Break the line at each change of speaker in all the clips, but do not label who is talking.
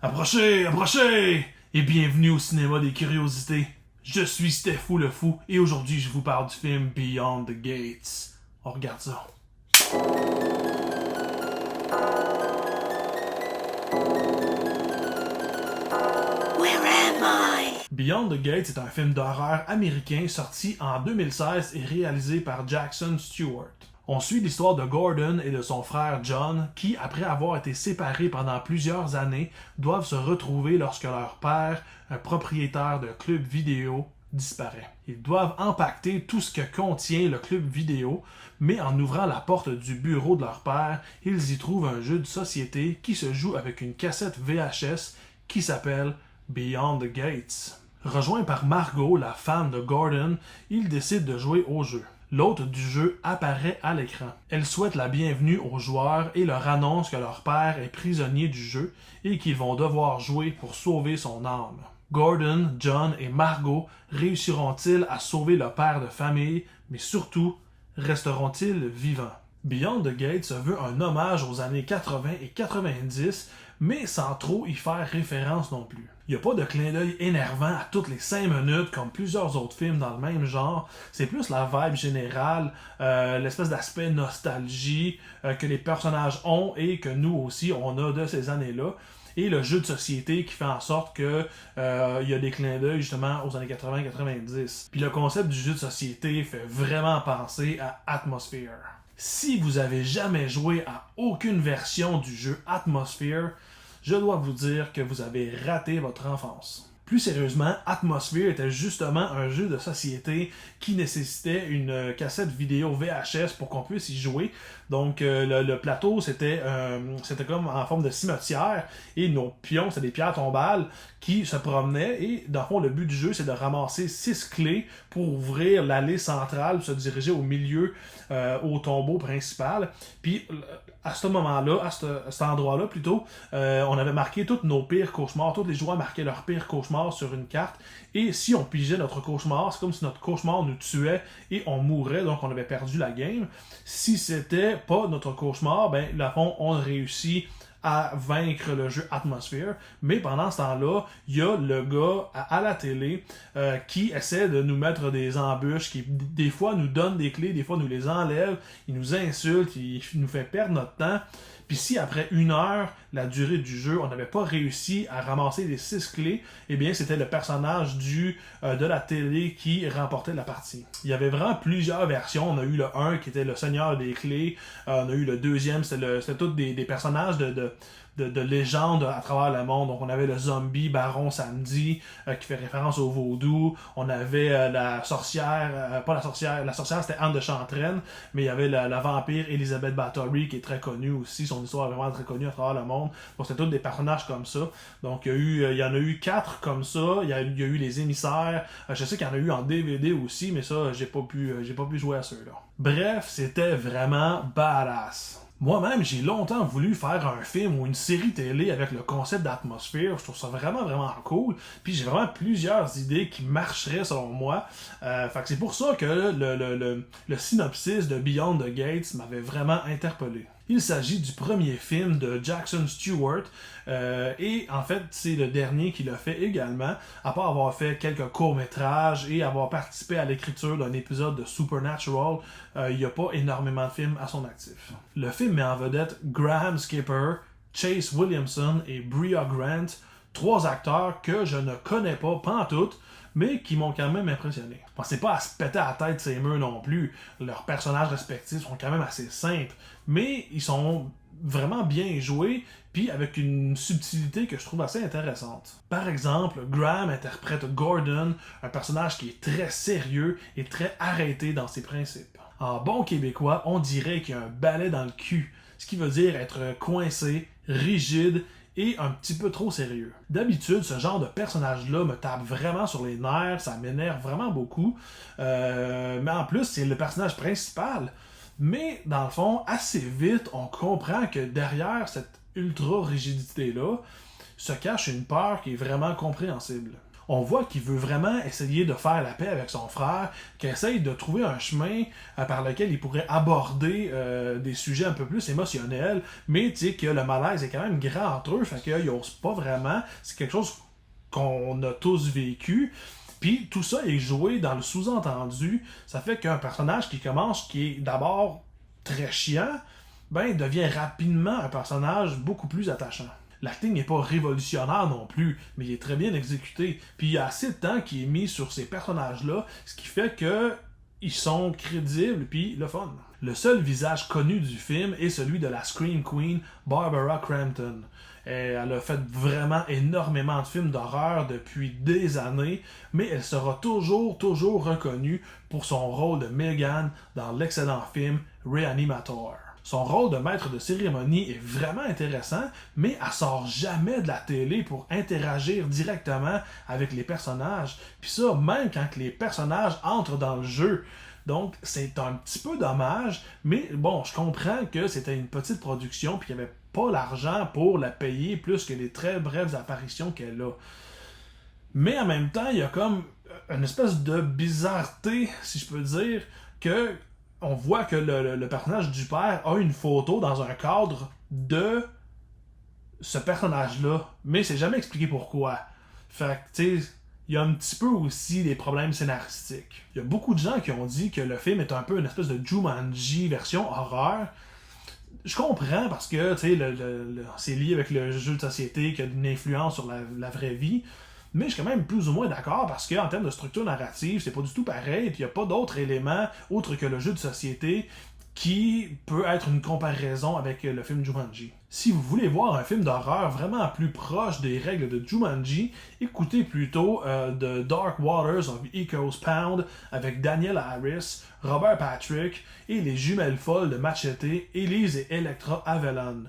Approchez, approchez! Et bienvenue au cinéma des curiosités. Je suis Stefou le Fou et aujourd'hui je vous parle du film Beyond the Gates. On regarde ça.
Where am I?
Beyond the Gates est un film d'horreur américain sorti en 2016 et réalisé par Jackson Stewart. On suit l'histoire de Gordon et de son frère John qui, après avoir été séparés pendant plusieurs années, doivent se retrouver lorsque leur père, un propriétaire de club vidéo, disparaît. Ils doivent empaqueter tout ce que contient le club vidéo, mais en ouvrant la porte du bureau de leur père, ils y trouvent un jeu de société qui se joue avec une cassette VHS qui s'appelle Beyond the Gates. Rejoint par Margot, la femme de Gordon, ils décident de jouer au jeu. L'hôte du jeu apparaît à l'écran. Elle souhaite la bienvenue aux joueurs et leur annonce que leur père est prisonnier du jeu et qu'ils vont devoir jouer pour sauver son âme. Gordon, John et Margot réussiront-ils à sauver le père de famille, mais surtout, resteront-ils vivants? Beyond the Gate se veut un hommage aux années 80 et 90, mais sans trop y faire référence non plus. Il n'y a pas de clin d'œil énervant à toutes les 5 minutes comme plusieurs autres films dans le même genre. C'est plus la vibe générale, l'espèce d'aspect nostalgie que les personnages ont et que nous aussi on a de ces années-là. Et le jeu de société qui fait en sorte que il y a des clins d'œil justement aux années 80-90. Puis le concept du jeu de société fait vraiment penser à Atmosphere. Si vous avez jamais joué à aucune version du jeu Atmosphere, je dois vous dire que vous avez raté votre enfance. Plus sérieusement, Atmosphere était justement un jeu de société qui nécessitait une cassette vidéo VHS pour qu'on puisse y jouer. Donc le plateau, c'était comme en forme de cimetière et nos pions, c'était des pierres tombales qui se promenaient et dans le fond, le but du jeu, c'est de ramasser 6 clés pour ouvrir l'allée centrale, se diriger au milieu, au tombeau principal. Puis à ce moment-là, à cet endroit-là plutôt, on avait marqué tous nos pires cauchemars. Tous les joueurs marquaient leurs pires cauchemars sur une carte. Et si on pigeait notre cauchemar, c'est comme si notre cauchemar nous tuait et on mourrait, donc on avait perdu la game. Si c'était pas notre cauchemar, ben, à fond, on réussit à vaincre le jeu Atmosphere, mais pendant ce temps-là, il y a le gars à la télé qui essaie de nous mettre des embûches, qui des fois nous donne des clés, des fois nous les enlève, il nous insulte, il nous fait perdre notre temps. Puis si après 1 heure, la durée du jeu, on n'avait pas réussi à ramasser les 6 clés, eh bien c'était le personnage de la télé qui remportait la partie. Il y avait vraiment plusieurs versions. On a eu le 1 qui était le seigneur des clés, on a eu le deuxième, c'était tous des personnages de légendes à travers le monde. Donc on avait le zombie Baron Samedi qui fait référence au vaudou. On avait la sorcière, pas la sorcière c'était Anne de Chantraine, mais il y avait la vampire Elizabeth Bathory qui est très connue aussi. Son histoire est vraiment très connue à travers le monde. Donc c'était tous des personnages comme ça. Donc il y en a eu 4 comme ça. Il y a eu les émissaires. Je sais qu'il y en a eu en DVD aussi, mais ça j'ai pas pu jouer à ceux-là. Bref, c'était vraiment badass. Moi-même, j'ai longtemps voulu faire un film ou une série télé avec le concept d'atmosphère. Je trouve ça vraiment, vraiment cool. Puis j'ai vraiment plusieurs idées qui marcheraient selon moi. Fait que c'est pour ça que le synopsis de Beyond the Gates m'avait vraiment interpellé. Il s'agit du premier film de Jackson Stewart et en fait c'est le dernier qu'il a fait également, à part avoir fait quelques courts-métrages et avoir participé à l'écriture d'un épisode de Supernatural, il n'y a pas énormément de films à son actif. Le film met en vedette Graham Skipper, Chase Williamson et Bria Grant, 3 acteurs que je ne connais pas pantoute, mais qui m'ont quand même impressionné. Pensez pas à se péter à la tête ces murs non plus. Leurs personnages respectifs sont quand même assez simples, mais ils sont vraiment bien joués, puis avec une subtilité que je trouve assez intéressante. Par exemple, Graham interprète Gordon, un personnage qui est très sérieux et très arrêté dans ses principes. En bon québécois, on dirait qu'il y a un balai dans le cul, ce qui veut dire être coincé, rigide, et un petit peu trop sérieux. D'habitude, ce genre de personnage-là me tape vraiment sur les nerfs, ça m'énerve vraiment beaucoup. Mais en plus, c'est le personnage principal. Mais dans le fond, assez vite, on comprend que derrière cette ultra-rigidité-là se cache une peur qui est vraiment compréhensible. On voit qu'il veut vraiment essayer de faire la paix avec son frère, qu'il essaye de trouver un chemin par lequel il pourrait aborder des sujets un peu plus émotionnels, mais tu sais que le malaise est quand même grand entre eux, fait qu'ils n'osent pas vraiment. C'est quelque chose qu'on a tous vécu. Puis tout ça est joué dans le sous-entendu. Ça fait qu'un personnage qui commence, qui est d'abord très chiant, ben devient rapidement un personnage beaucoup plus attachant. L'acting n'est pas révolutionnaire non plus, mais il est très bien exécuté. Puis il y a assez de temps qui est mis sur ces personnages-là, ce qui fait que ils sont crédibles puis le fun. Le seul visage connu du film est celui de la Scream Queen Barbara Crampton. Elle a fait vraiment énormément de films d'horreur depuis des années, mais elle sera toujours reconnue pour son rôle de Megan dans l'excellent film Reanimator. Son rôle de maître de cérémonie est vraiment intéressant, mais elle sort jamais de la télé pour interagir directement avec les personnages. Puis ça, même quand les personnages entrent dans le jeu. Donc, c'est un petit peu dommage, mais bon, je comprends que c'était une petite production, puis qu'il n'y avait pas l'argent pour la payer plus que les très brèves apparitions qu'elle a. Mais en même temps, il y a comme une espèce de bizarreté, si je peux dire, que on voit que le personnage du père a une photo dans un cadre de ce personnage-là, mais c'est jamais expliqué pourquoi. Fait que, tu sais, il y a un petit peu aussi des problèmes scénaristiques. Il y a beaucoup de gens qui ont dit que le film est un peu une espèce de Jumanji version horreur. Je comprends parce que, tu sais, c'est lié avec le jeu de société qui a une influence sur la vraie vie. Mais je suis quand même plus ou moins d'accord parce qu'en termes de structure narrative, c'est pas du tout pareil, puis il n'y a pas d'autres éléments autres que le jeu de société qui peut être une comparaison avec le film Jumanji. Si vous voulez voir un film d'horreur vraiment plus proche des règles de Jumanji, écoutez plutôt The Dark Waters of Echo's Pound avec Daniel Harris, Robert Patrick et les jumelles folles de Machete, Elise et Electra Avalon.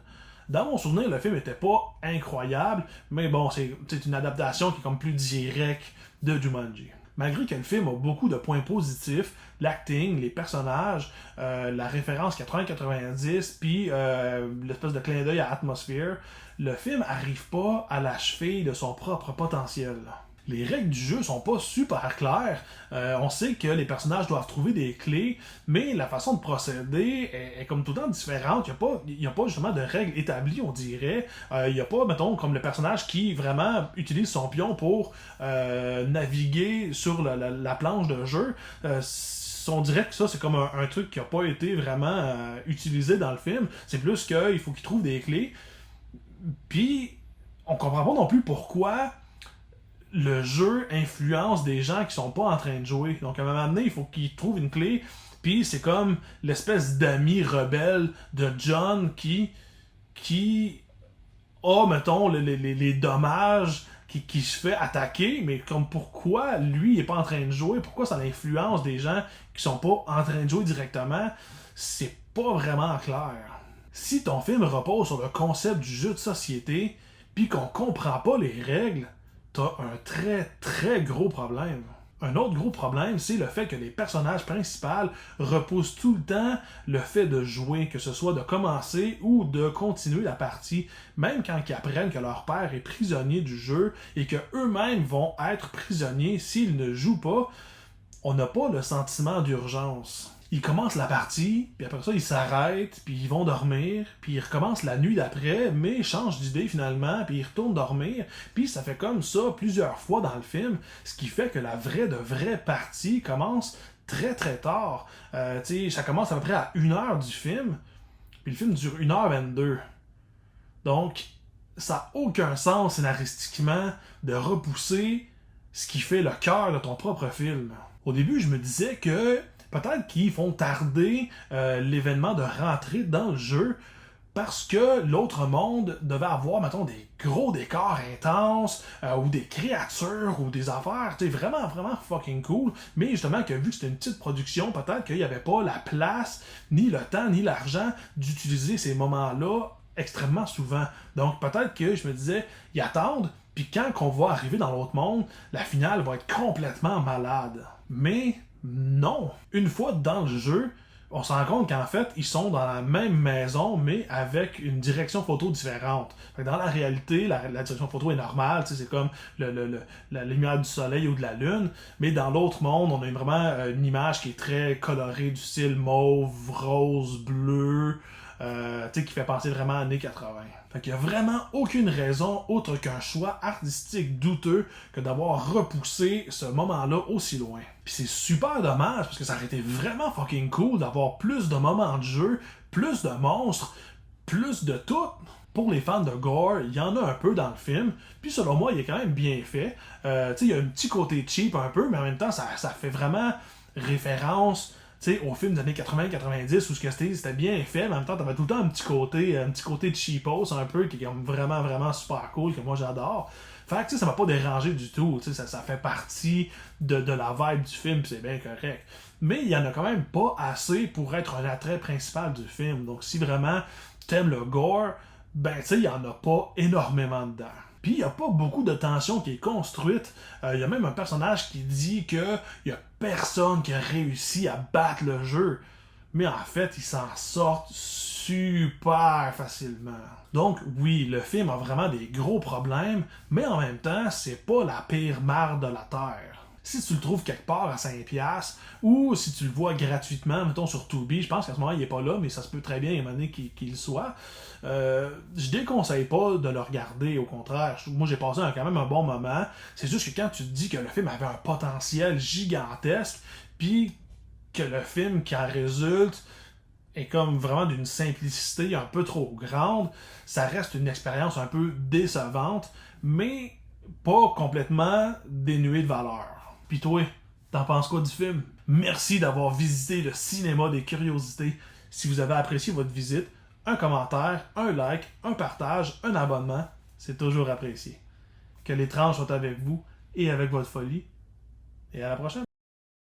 Dans mon souvenir, le film était pas incroyable, mais bon, c'est une adaptation qui est comme plus directe de Jumanji. Malgré que le film a beaucoup de points positifs, l'acting, les personnages, la référence 80-90, puis l'espèce de clin d'œil à Atmosphere, le film arrive pas à la cheville de son propre potentiel. Les règles du jeu sont pas super claires. On sait que les personnages doivent trouver des clés, mais la façon de procéder est comme tout le temps différente. Il n'y a pas justement de règles établies, on dirait. Il n'y a pas, mettons, comme le personnage qui vraiment utilise son pion pour naviguer sur la planche de jeu. On dirait que ça, c'est comme un truc qui n'a pas été vraiment utilisé dans le film. C'est plus qu'il faut qu'il trouve des clés. Puis, on comprend pas non plus pourquoi le jeu influence des gens qui sont pas en train de jouer. Donc à un moment donné, il faut qu'ils trouvent une clé, puis c'est comme l'espèce d'ami rebelle de John qui a, mettons, les dommages, qui se fait attaquer, mais comme pourquoi lui il est pas en train de jouer, pourquoi ça influence des gens qui sont pas en train de jouer directement, c'est pas vraiment clair. Si ton film repose sur le concept du jeu de société, puis qu'on comprend pas les règles, t'as un très gros problème. Un autre gros problème, c'est le fait que les personnages principaux repoussent tout le temps le fait de jouer, que ce soit de commencer ou de continuer la partie, même quand ils apprennent que leur père est prisonnier du jeu et qu'eux-mêmes vont être prisonniers s'ils ne jouent pas. On n'a pas le sentiment d'urgence. Ils commencent la partie, puis après ça, ils s'arrêtent, puis ils vont dormir, puis ils recommencent la nuit d'après, mais ils changent d'idée finalement, puis ils retournent dormir, puis ça fait comme ça plusieurs fois dans le film, ce qui fait que la vraie partie commence très tard. Ça commence à peu près à 1h du film, puis le film dure 1h22. Donc, ça n'a aucun sens scénaristiquement de repousser ce qui fait le cœur de ton propre film. Au début, je me disais que peut-être qu'ils font tarder l'événement de rentrer dans le jeu parce que l'autre monde devait avoir, mettons, des gros décors intenses ou des créatures ou des affaires, vraiment fucking cool. Mais justement, que vu que c'était une petite production, peut-être qu'il n'y avait pas la place, ni le temps, ni l'argent d'utiliser ces moments-là extrêmement souvent. Donc peut-être que je me disais, ils attendent, puis quand on va arriver dans l'autre monde, la finale va être complètement malade. Mais non. Une fois dans le jeu, On se rend compte qu'en fait, ils sont dans la même maison, mais avec une direction photo différente. Fait que dans la réalité, la direction photo est normale, c'est comme la lumière du soleil ou de la lune, mais dans l'autre monde, on a vraiment une image qui est très colorée, du style mauve, rose, bleu, qui fait penser vraiment à années 80. Fait qu'il y a vraiment aucune raison autre qu'un choix artistique douteux que d'avoir repoussé ce moment-là aussi loin. Puis c'est super dommage parce que ça aurait été vraiment fucking cool d'avoir plus de moments de jeu, plus de monstres, plus de tout. Pour les fans de gore, il y en a un peu dans le film, puis selon moi, il est quand même bien fait. Il y a un petit côté cheap un peu, mais en même temps, ça fait vraiment référence au film des années 80-90 où c'était bien fait, mais en même temps, t'avais tout le temps un petit côté de cheapos un peu qui est vraiment, vraiment super cool, que moi j'adore. Fait que ça m'a pas dérangé du tout, ça fait partie de la vibe du film, pis c'est bien correct. Mais il y en a quand même pas assez pour être un attrait principal du film. Donc si vraiment t'aimes le gore, il y en a pas énormément dedans. Puis il y a pas beaucoup de tension qui est construite. Il y a même un personnage qui dit que y a personne qui a réussi à battre le jeu. Mais en fait, ils s'en sortent super facilement. Donc oui, le film a vraiment des gros problèmes, mais en même temps, c'est pas la pire marde de la Terre. Si tu le trouves quelque part à 5$, ou si tu le vois gratuitement, mettons sur Tubi, je pense qu'à ce moment il est pas là, mais ça se peut très bien, il y a un moment donné qu'il soit. Je déconseille pas de le regarder, au contraire. Moi j'ai passé quand même un bon moment. C'est juste que quand tu te dis que le film avait un potentiel gigantesque, puis que le film qui en résulte est comme vraiment d'une simplicité un peu trop grande, ça reste une expérience un peu décevante, mais pas complètement dénuée de valeur. Pis toi, t'en penses quoi du film? Merci d'avoir visité le cinéma des curiosités. Si vous avez apprécié votre visite, un commentaire, un like, un partage, un abonnement, c'est toujours apprécié. Que l'étrange soit avec vous et avec votre folie. Et à la prochaine!